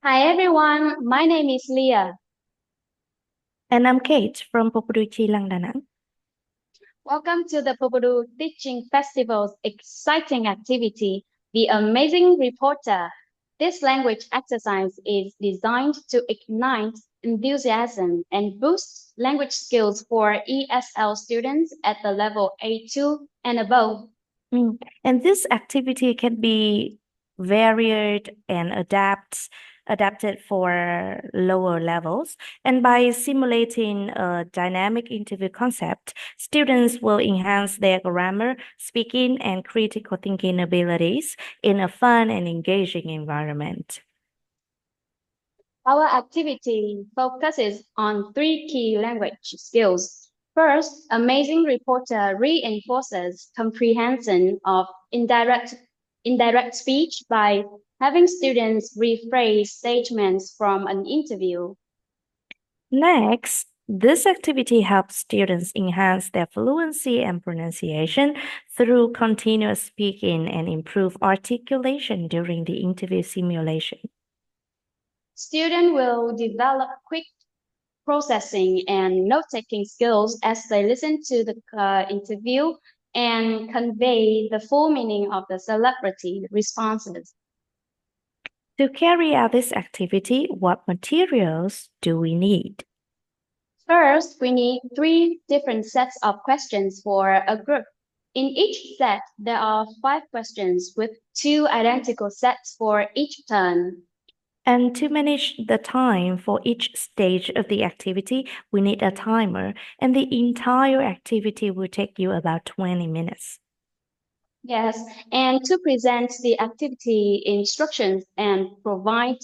Hi everyone, my name is Leah. And I'm Kate from PoPoDoo Chilang Danang. Welcome to the PoPoDoo Teaching Festival's exciting activity, The Amazing Reporter. This language exercise is designed to ignite enthusiasm and boost language skills for ESL students at the level A2 and above. And this activity can be varied and adapted for lower levels. And by simulating a dynamic interview concept, students will enhance their grammar, speaking, and critical thinking abilities in a fun and engaging environment. Our activity focuses on three key language skills. First, Amazing Reporter reinforces comprehension of indirect speech by having students rephrase statements from an interview. Next, this activity helps students enhance their fluency and pronunciation through continuous speaking and improve articulation during the interview simulation. Students will develop quick processing and note-taking skills as they listen to the interview and convey the full meaning of the celebrity responses. To carry out this activity, what materials do we need? First, we need three different sets of questions for a group. In each set, there are 5 questions with 2 identical sets for each turn. And to manage the time for each stage of the activity, we need a timer, and the entire activity will take you about 20 minutes. Yes, and to present the activity instructions and provide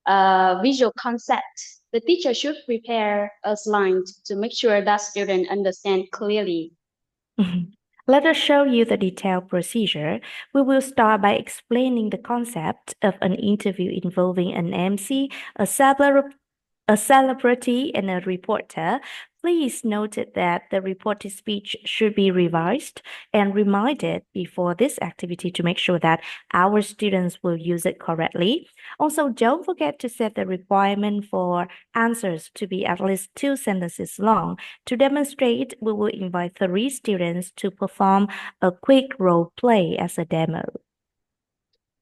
a visual concept, the teacher should prepare a slide to make sure that students understand clearly. Let us show you the detailed procedure. We will start by explaining the concept of an interview involving an MC, a celebrity, and a reporter. Please note that the reported speech should be revised and reminded before this activity to make sure that our students will use it correctly. Also, don't forget to set the requirement for answers to be at least 2 sentences long. To demonstrate, we will invite 3 students to perform a quick role play as a demo.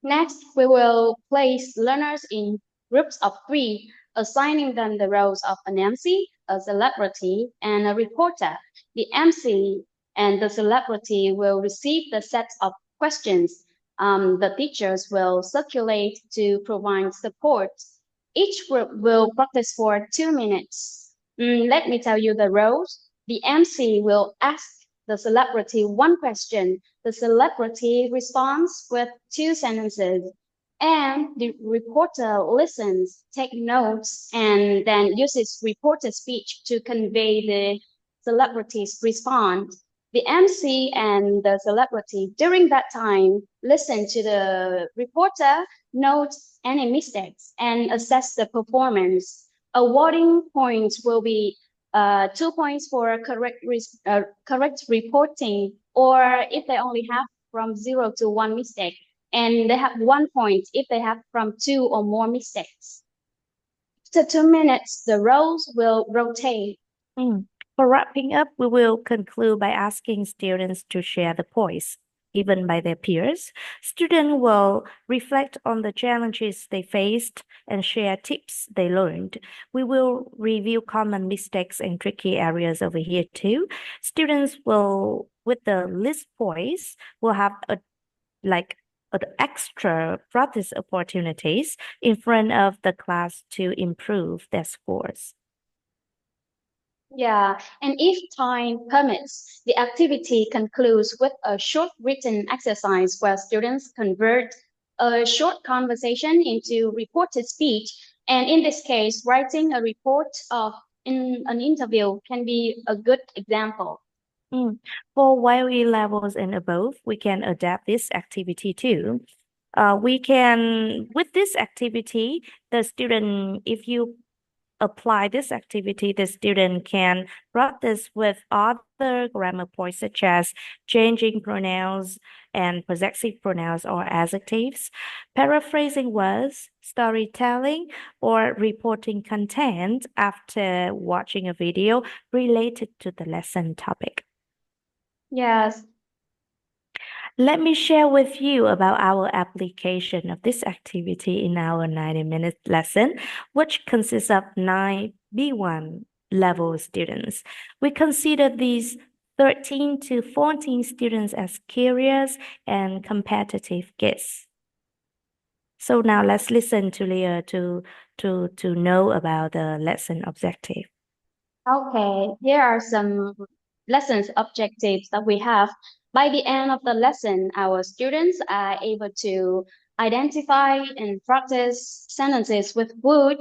Next, we will place learners in groups of 3, assigning them the roles of an MC, a celebrity, and a reporter. The MC and the celebrity will receive the sets of questions. The teachers will circulate to provide support. Each group will practice for 2 minutes. Let me tell you the roles. The MC will ask the celebrity one question. The celebrity responds with 2 sentences, and the reporter listens, takes notes, and then uses reported speech to convey the celebrity's response. The MC and the celebrity during that time listen to the reporter, note any mistakes, and assess the performance. Awarding points will be 2 points for correct reporting, or if they only have from 0 to 1 mistake, and they have 1 point if they have from 2 or more mistakes. After 2 minutes, the roles will rotate. Mm. For wrapping up, we will conclude by asking students to share the points given by their peers. Students will reflect on the challenges they faced and share tips they learned. We will review common mistakes and tricky areas over here too. Students will, with the list points, will have like extra practice opportunities in front of the class to improve their scores. Yeah, and if time permits, the activity concludes with a short written exercise where students convert a short conversation into reported speech. And in this case, writing a report of in an interview can be a good example. Mm. For YOE levels and above, we can adapt this activity too. With this activity, the student, if you apply this activity, the student can practice with other grammar points such as changing pronouns, and possessive pronouns or adjectives. Paraphrasing was storytelling or reporting content after watching a video related to the lesson topic. Yes. Let me share with you about our application of this activity in our 90-minute lesson, which consists of 9B1 level students. We consider these 13 to 14 students as curious and competitive kids. So now let's listen to Leah to know about the lesson objective. Okay, here are some lessons objectives that we have. By the end of the lesson, our students are able to identify and practice sentences with would,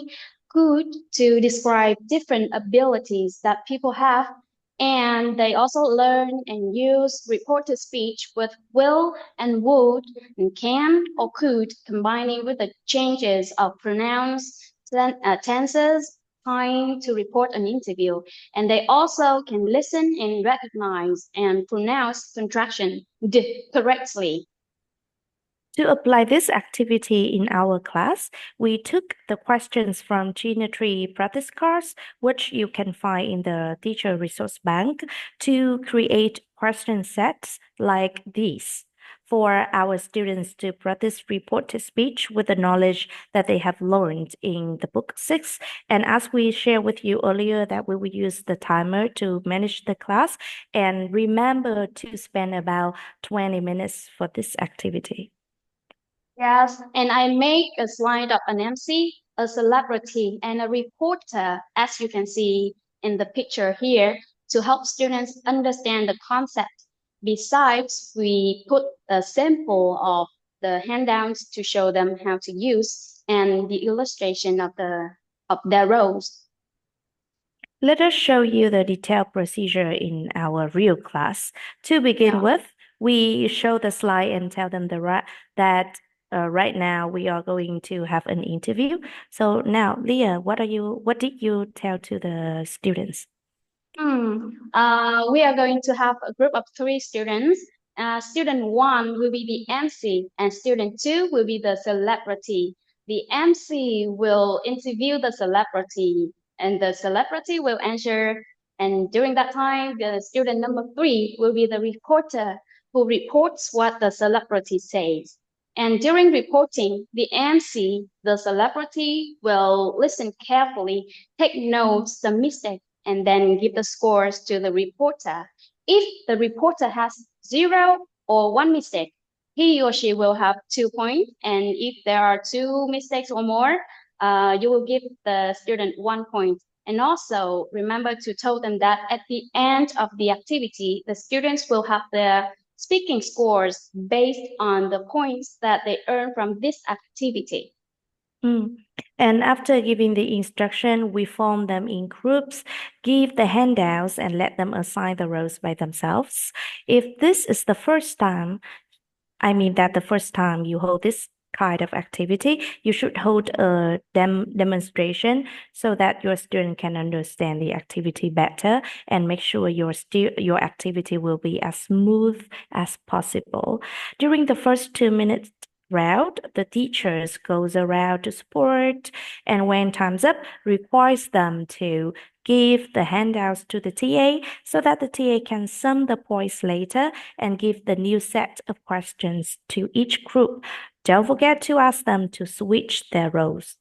could to describe different abilities that people have. And they also learn and use reported speech with will and would and can or could, combining with the changes of pronouns, tenses, time to report an interview, and they also can listen and recognize and pronounce contraction d correctly. To apply this activity in our class, we took the questions from Geometry practice cards, which you can find in the Teacher Resource Bank, to create question sets like these for our students to practice reported speech with the knowledge that they have learned in the book 6. And as we shared with you earlier, that we will use the timer to manage the class, and remember to spend about 20 minutes for this activity. Yes, and I make a slide of an MC, a celebrity, and a reporter, as you can see in the picture here, to help students understand the concept. Besides, we put a sample of the handouts to show them how to use and the illustration of their roles. Let us show you the detailed procedure in our real class. To begin Yeah. with, we show the slide and tell them that right now we are going to have an interview. So now, Leah, what did you tell to the students? We are going to have a group of 3 students. Student 1 will be the MC, and student 2 will be the celebrity. The MC will interview the celebrity, and the celebrity will answer. And during that time, the student number 3 will be the reporter who reports what the celebrity says. And during reporting, the MC, the celebrity, will listen carefully, take notes, the mistake, and then give the scores to the reporter. If the reporter has 0 or 1 mistake, he or she will have 2 points. And if there are 2 mistakes or more, you will give the student 1 point. And also remember to tell them that at the end of the activity, the students will have their speaking scores based on the points that they earn from this activity. And after giving the instruction, we form them in groups, give the handouts, and let them assign the roles by themselves. If this is the first time, I mean that the first time you hold this kind of activity, you should hold a demonstration so that your student can understand the activity better, and make sure your activity will be as smooth as possible. During the first 2 minutes round, the teachers goes around to support, and when time's up, requires them to give the handouts to the TA so that the TA can sum the points later and give the new set of questions to each group. Don't forget to ask them to switch their roles.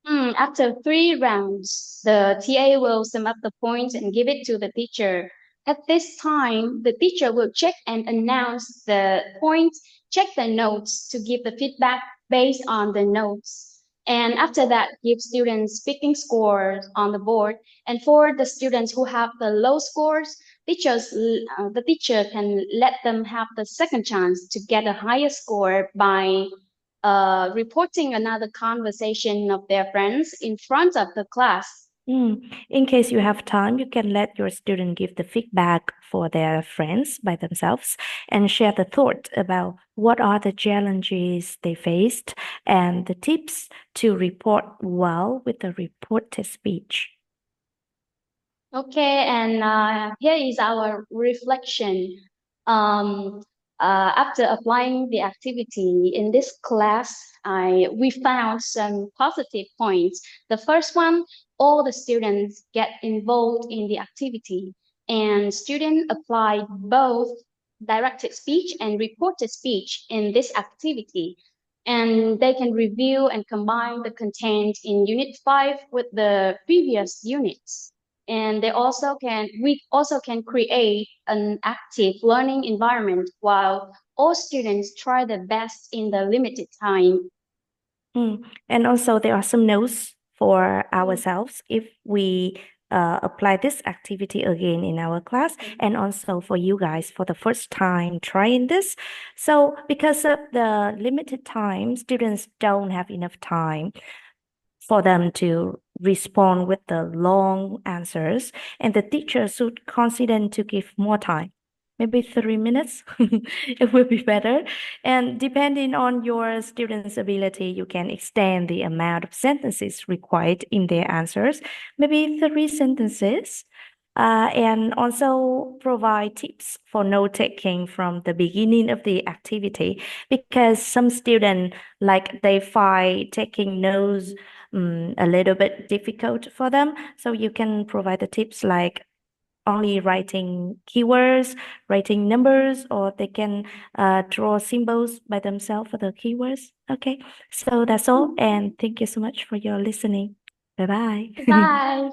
After 3 rounds, the TA will sum up the points and give it to the teacher. At this time, the teacher will check and announce the points, check the notes to give the feedback based on the notes. And after that, give students speaking scores on the board. And for the students who have the low scores, the teacher can let them have the second chance to get a higher score by reporting another conversation of their friends in front of the class. In case you have time, you can let your student give the feedback for their friends by themselves and share the thought about what are the challenges they faced and the tips to report well with the reported speech. Okay, and here is our reflection. Um, After applying the activity in this class, we found some positive points. The first one, all the students get involved in the activity, and students applied both directed speech and reported speech in this activity. And they can review and combine the content in Unit 5 with the previous units. And we also can create an active learning environment while all students try their best in the limited time. And also, there are some notes for ourselves if we apply this activity again in our class, and also for you guys for the first time trying this. So, because of the limited time, students don't have enough time for them to respond with the long answers, and the teacher should consider to give more time. Maybe 3 minutes, it will be better. And depending on your student's ability, you can extend the amount of sentences required in their answers, maybe 3 sentences. And also provide tips for note taking from the beginning of the activity, because some students like they find taking notes a little bit difficult for them. So you can provide the tips like only writing keywords, writing numbers, or they can draw symbols by themselves for the keywords. Okay, so that's all. And thank you so much for your listening. Bye bye. Bye.